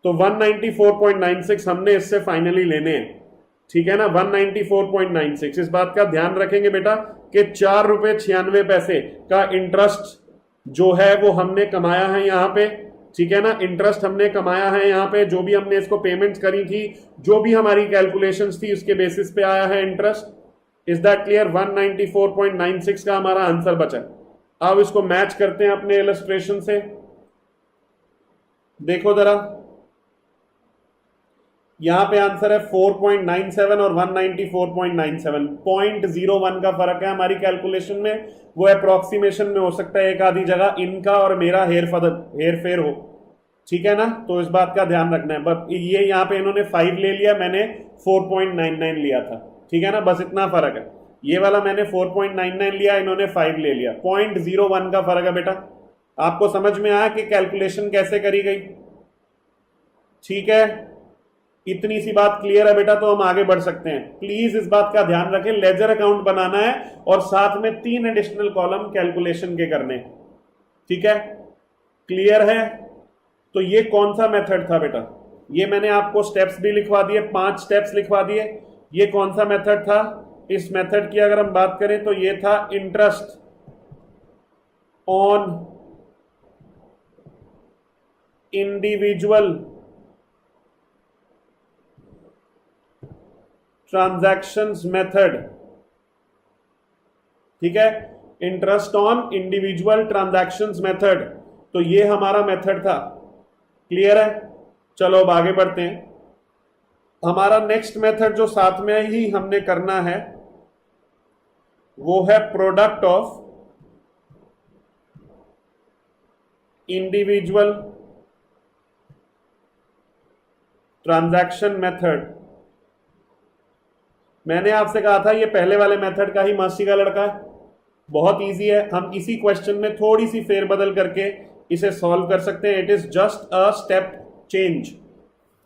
Speaker 1: तो 194.96 हमने इससे फाइनली लेने हैं, ठीक है ना, 194.96। इस बात का ध्यान रखेंगे बेटा कि 4 रुपए 96 पैसे का इंटरेस्ट जो है वो हमने कमाया है यहाँ पे, ठीक है ना, इंटरेस्ट हमने कमाया है यहाँ पे, जो भी हमने इसको पेमेंट्स करी थी, जो भी हमारी कैलकुलेशंस थी उसके बेसिस पे आया है इंटरेस्ट। Is that clear? 194.96 का हमारा आंसर बचा। अब इसको मैच करते हैं अपने इलस्ट्रेशन से, देखो जरा, यहां पे आंसर है 4.97 और 194.97, 0.01 का फर्क है हमारी कैलकुलेशन में। वो अप्रोक्सीमेशन में हो सकता है एक आधी जगह इनका और मेरा हेर फेर हो, ठीक है ना, तो इस बात का ध्यान रखना है। बस ये यहाँ पे इन्होंने 5 ले लिया, मैंने 4.99 लिया था, ठीक है ना, बस इतना फर्क है। ये वाला मैंने 4.99 लिया, इन्होंने 5 ले लिया, 0.01 का फर्क है बेटा। आपको समझ में आया कि कैलकुलेशन कैसे करी गई? ठीक है, इतनी सी बात क्लियर है बेटा, तो हम आगे बढ़ सकते हैं। प्लीज इस बात का ध्यान रखें, लेजर अकाउंट बनाना है और साथ में 3 एडिशनल कॉलम कैलकुलेशन के करने, ठीक है, क्लियर है? तो ये कौन सा मेथड था बेटा? ये मैंने आपको स्टेप्स भी लिखवा दिए, 5 स्टेप्स लिखवा दिए। ये कौन सा मेथड था? इस मेथड की अगर हम बात करें तो ये था interest on individual transactions method, ठीक है, interest on individual transactions method, तो ये हमारा मेथड था। क्लियर है? चलो अब आगे बढ़ते हैं। हमारा नेक्स्ट मेथड जो साथ में ही हमने करना है वो है product of individual transaction method. मैंने आपसे कहा था ये पहले वाले मेथड का ही मासी का लड़का है, बहुत इजी है, हम इसी क्वेश्चन में थोड़ी सी फेरबदल करके इसे सॉल्व कर सकते हैं। It is just a step change.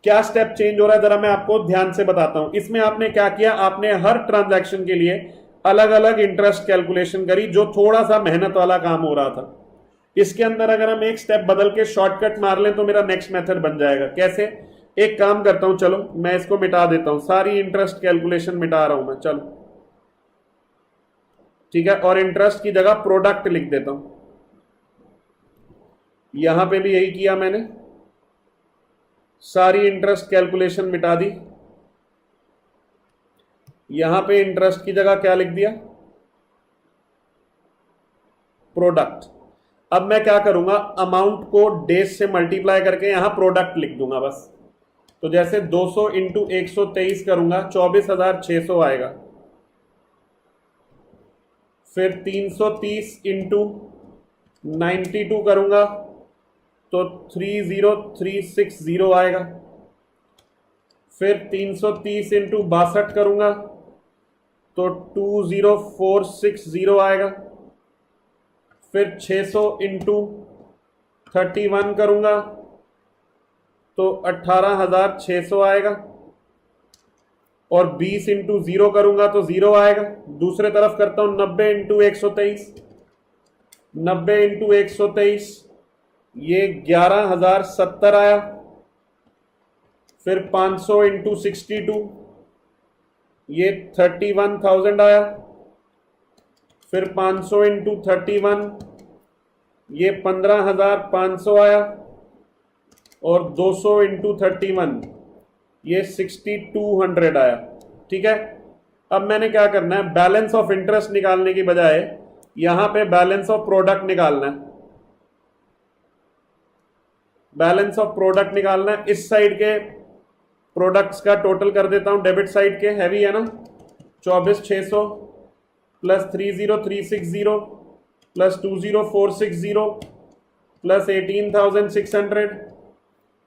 Speaker 1: क्या स्टेप चेंज हो रहा है जरा मैं आपको ध्यान से बताता हूं। इसमें आपने क्या किया, आपने हर ट्रांजैक्शन के लिए अलग अलग इंटरेस्ट कैलकुलेशन करी, जो थोड़ा सा मेहनत वाला काम हो रहा था। इसके अंदर अगर हम एक स्टेप बदल के शॉर्टकट मार लें तो मेरा नेक्स्ट मेथड बन जाएगा। कैसे? एक काम करता हूं, चलो मैं इसको मिटा देता हूं, सारी इंटरेस्ट कैलकुलेशन मिटा रहा हूं मैं, चलो ठीक है, और इंटरेस्ट की जगह प्रोडक्ट लिख देता हूं। यहां पे भी यही किया मैंने, सारी इंटरेस्ट कैलकुलेशन मिटा दी। यहां पे इंटरेस्ट की जगह क्या लिख दिया? प्रोडक्ट। अब मैं क्या करूंगा, अमाउंट को डेज से मल्टीप्लाई करके यहां प्रोडक्ट लिख दूंगा बस। तो जैसे 200 इंटू 123 करूंगा 24,600 आएगा। फिर 330 इंटू 92 करूंगा तो 30360 आएगा। फिर 330 इंटू 62 करूंगा तो 20460 आएगा। फिर 600 इंटू 31 करूंगा तो 18,600 आएगा। और 20 इंटू 0 करूंगा तो 0 आएगा। दूसरे तरफ करता हूं 90 इंटू 123, 90 इंटू 123 ये 11,070 आया। फिर 500 इंटू 62 ये 31,000 आया। फिर 500 इंटू 31 ये 15,500 आया। और 200 इंटू 31 ये 6200 आया। ठीक है, अब मैंने क्या करना है, बैलेंस ऑफ इंटरेस्ट निकालने की बजाय यहां पे बैलेंस ऑफ प्रोडक्ट निकालना है। बैलेंस ऑफ प्रोडक्ट निकालना है। इस साइड के प्रोडक्ट्स का टोटल कर देता हूं, डेबिट साइड के, हैवी है ना, 24600 प्लस 30360 प्लस 20460 प्लस 18600,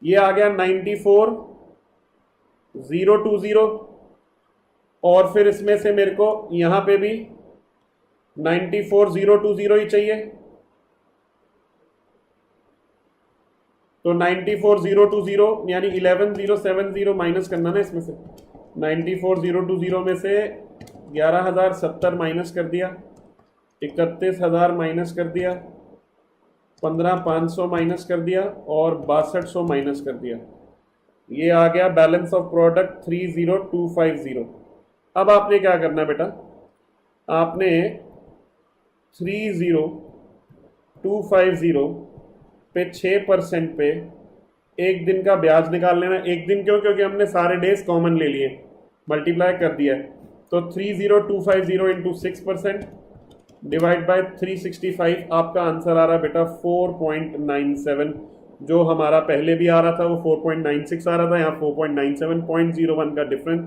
Speaker 1: ये आ गया 94020, और फिर इसमें से मेरे को यहां पे भी 94020 ही चाहिए, तो 94020 यानी 11070 माइनस करना ना इसमें से। 94020 में से 11070 माइनस कर दिया, 31000 माइनस कर दिया, 15500 माइनस कर दिया, और 6200 माइनस कर दिया। ये आ गया बैलेंस ऑफ प्रोडक्ट 30250। अब आपने क्या करना है बेटा, आपने 30250 पे 6% पे एक दिन का ब्याज निकाल लेना। एक दिन क्यों, क्योंकि हमने सारे डेज कॉमन ले लिए, मल्टीप्लाई कर दिया है। तो 30250 इंटू 6% डिवाइड बाय 365, आपका आंसर आ रहा है बेटा 4.97। जो हमारा पहले भी आ रहा था वो 4.96 आ रहा था, यहाँ 4.97, 0.01 का डिफरेंस।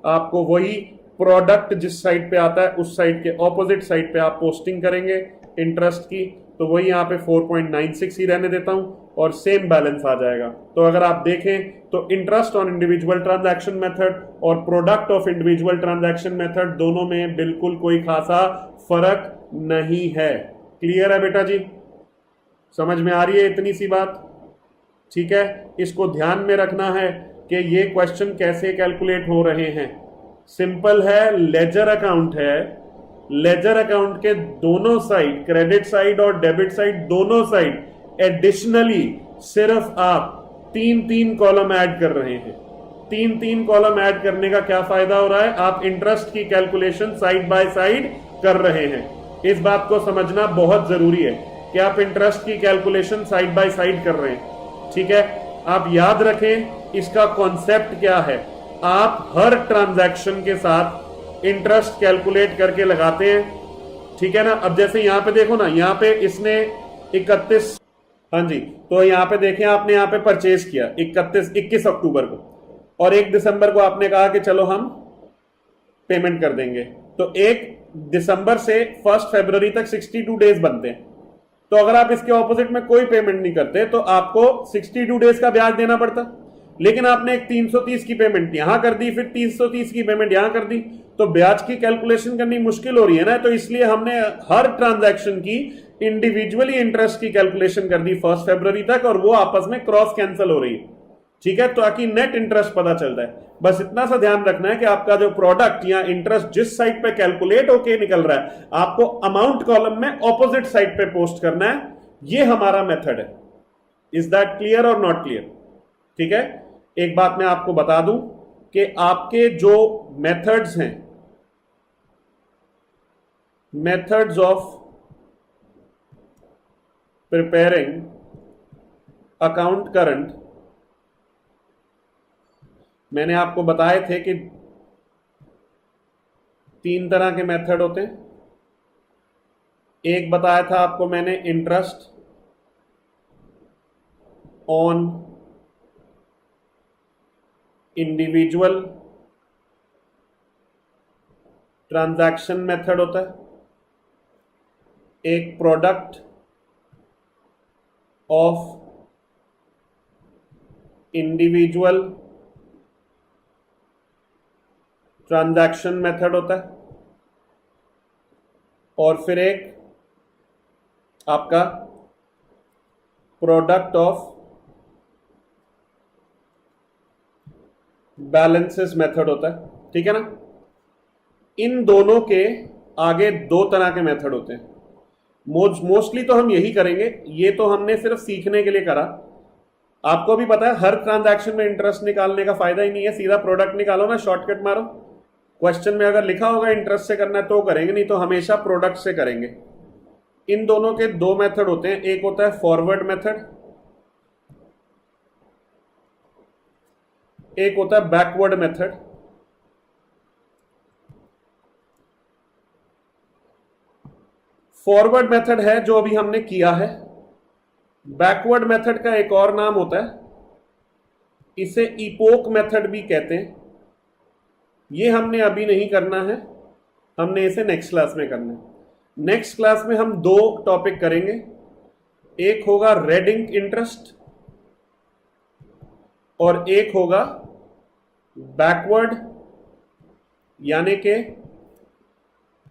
Speaker 1: आपको वही प्रोडक्ट जिस साइड पे आता है उस साइड के ऑपोजिट साइड पे आप पोस्टिंग करेंगे इंटरेस्ट की, तो वही यहाँ पे 4.96 ही रहने देता हूं और सेम बैलेंस आ जाएगा। तो अगर आप देखें तो interest on individual transaction method और product of individual transaction method दोनों में बिल्कुल कोई खासा फर्क नहीं है। क्लियर है बेटा जी, समझ में आ रही है इतनी सी बात? ठीक है, इसको ध्यान में रखना है कि ये क्वेश्चन कैसे कैलकुलेट हो रहे हैं। सिंपल है, लेजर अकाउंट है, लेजर अकाउंट के दोनों साइड, क्रेडिट साइड और डेबिट साइड, दोनों साइड एडिशनली सिर्फ आप 3-3 कॉलम ऐड कर रहे हैं। 3-3 कॉलम ऐड करने का क्या फायदा हो रहा है, आप इंटरेस्ट की कैलकुलेशन साइड बाय साइड कर रहे हैं। इस बात को समझना बहुत जरूरी है कि आप इंटरेस्ट की कैलकुलेशन साइड बाय साइड कर रहे हैं। ठीक है, आप याद रखें इसका कॉन्सेप्ट क्या है। आप हर ट्रांजैक्शन के साथ इंटरेस्ट कैलकुलेट करके लगाते हैं, ठीक है ना। अब जैसे यहां पे देखो ना, यहां पे इसने 31, हाँ जी, तो यहां पे देखें, आपने यहां पे परचेज किया 21 अक्टूबर को, और 1 दिसंबर को आपने कहा कि चलो हम पेमेंट कर देंगे। तो 1 दिसंबर से 1 फरवरी तक 62 डेज बनते हैं। तो अगर आप इसके ऑपोजिट में कोई पेमेंट नहीं करते तो आपको 62 डेज का ब्याज देना पड़ता। लेकिन आपने एक 330 की पेमेंट यहां कर दी, फिर 330 की पेमेंट यहां कर दी, तो ब्याज की कैलकुलेशन करनी मुश्किल हो रही है ना। तो इसलिए हमने हर ट्रांजैक्शन की इंडिविजुअली इंटरेस्ट की कैलकुलेशन कर दी 1 फरवरी तक, और वो आपस में क्रॉस कैंसिल हो रही है। ठीक है, तो ताकि नेट इंटरेस्ट पता चल जाए। बस इतना सा ध्यान रखना है कि आपका जो प्रोडक्ट या इंटरेस्ट जिस साइड पे कैलकुलेट होके निकल रहा है, आपको अमाउंट कॉलम में ऑपोजिट साइड पे पोस्ट करना है। ये हमारा मेथड है। इज दैट क्लियर और नॉट क्लियर? ठीक है, एक बात मैं आपको बता दूं कि आपके जो मेथड्स हैं, methods of preparing account current, मैंने आपको बताए थे कि 3 तरह के मेथड होते हैं। एक बताया था आपको मैंने, interest on individual transaction method होता है, एक product of individual transaction method होता है, और फिर एक आपका प्रोडक्ट ऑफ बैलेंसेस मेथड होता है। ठीक है ना। इन दोनों के आगे 2 तरह के मेथड होते हैं। मोस्टली तो हम यही करेंगे, ये तो हमने सिर्फ सीखने के लिए करा। आपको भी पता है हर ट्रांजैक्शन में इंटरेस्ट निकालने का फायदा ही नहीं है, सीधा प्रोडक्ट निकालो ना, शॉर्टकट मारो। क्वेश्चन में अगर लिखा होगा इंटरेस्ट से करना है तो करेंगे, नहीं तो हमेशा प्रोडक्ट से करेंगे। इन दोनों के 2 मेथड होते हैं। एक होता है फॉरवर्ड मेथड, एक होता है बैकवर्ड मेथड। फॉरवर्ड मेथड है जो अभी हमने किया है। बैकवर्ड मेथड का एक और नाम होता है, इसे इपोक मेथड भी कहते हैं। ये हमने अभी नहीं करना है, हमने इसे नेक्स्ट क्लास में करना है। नेक्स्ट क्लास में हम दो टॉपिक करेंगे, एक होगा रेड इंक इंटरेस्ट और एक होगा बैकवर्ड यानी के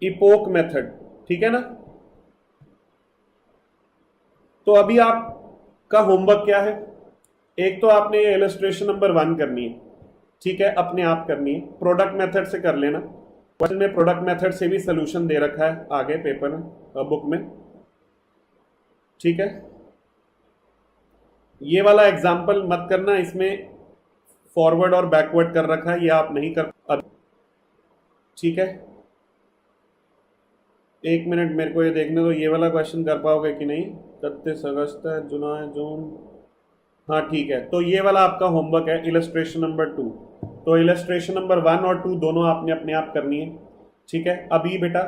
Speaker 1: इपोक मेथड। ठीक है ना? तो अभी आपका होमवर्क क्या है? एक तो आपने ये इलस्ट्रेशन नंबर 1 करनी है, ठीक है, अपने आप करनी है। प्रोडक्ट मेथड से कर लेना, क्वेश्चन में प्रोडक्ट मेथड से भी सोल्यूशन दे रखा है आगे पेपर में, बुक में। ठीक है, ये वाला एग्जाम्पल मत करना, इसमें फॉरवर्ड और बैकवर्ड कर रखा है, ये आप नहीं कर। ठीक है, एक मिनट मेरे को ये देखने दो, ये वाला क्वेश्चन कर पाओगे कि नहीं। 31 अगस्त है, जुलाई जून, हाँ ठीक है। तो ये वाला आपका होमवर्क है, इलस्ट्रेशन नंबर 2। तो इलस्ट्रेशन नंबर 1 और 2 दोनों आपने अपने आप करनी है। ठीक है, अभी बेटा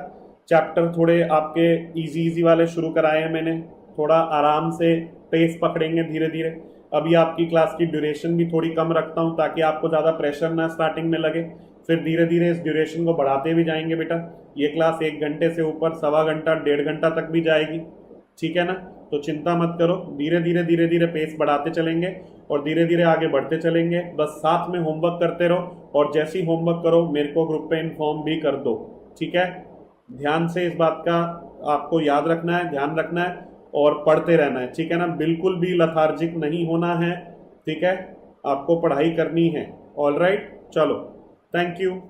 Speaker 1: चैप्टर थोड़े आपके इजी वाले शुरू कराए हैं मैंने, थोड़ा आराम से पेस पकड़ेंगे धीरे धीरे। अभी आपकी क्लास की ड्यूरेशन भी थोड़ी कम रखता हूँ ताकि आपको ज़्यादा प्रेशर ना स्टार्टिंग में लगे, फिर धीरे धीरे इस ड्यूरेशन को बढ़ाते भी जाएंगे बेटा। ये क्लास 1 घंटे से ऊपर, सवा घंटा, 1.5 घंटा तक भी जाएगी। ठीक है ना? तो चिंता मत करो, धीरे धीरे पेस बढ़ाते चलेंगे और धीरे धीरे आगे बढ़ते चलेंगे। बस साथ में होमवर्क करते रहो और जैसे ही होमवर्क करो मेरे को ग्रुप पे इन्फॉर्म भी कर दो। ठीक है, ध्यान से इस बात का आपको याद रखना है, ध्यान रखना है और पढ़ते रहना है। ठीक है ना? बिल्कुल भी लथार्जिक नहीं होना है। ठीक है, आपको पढ़ाई करनी है। ऑल राइट, चलो, थैंक यू।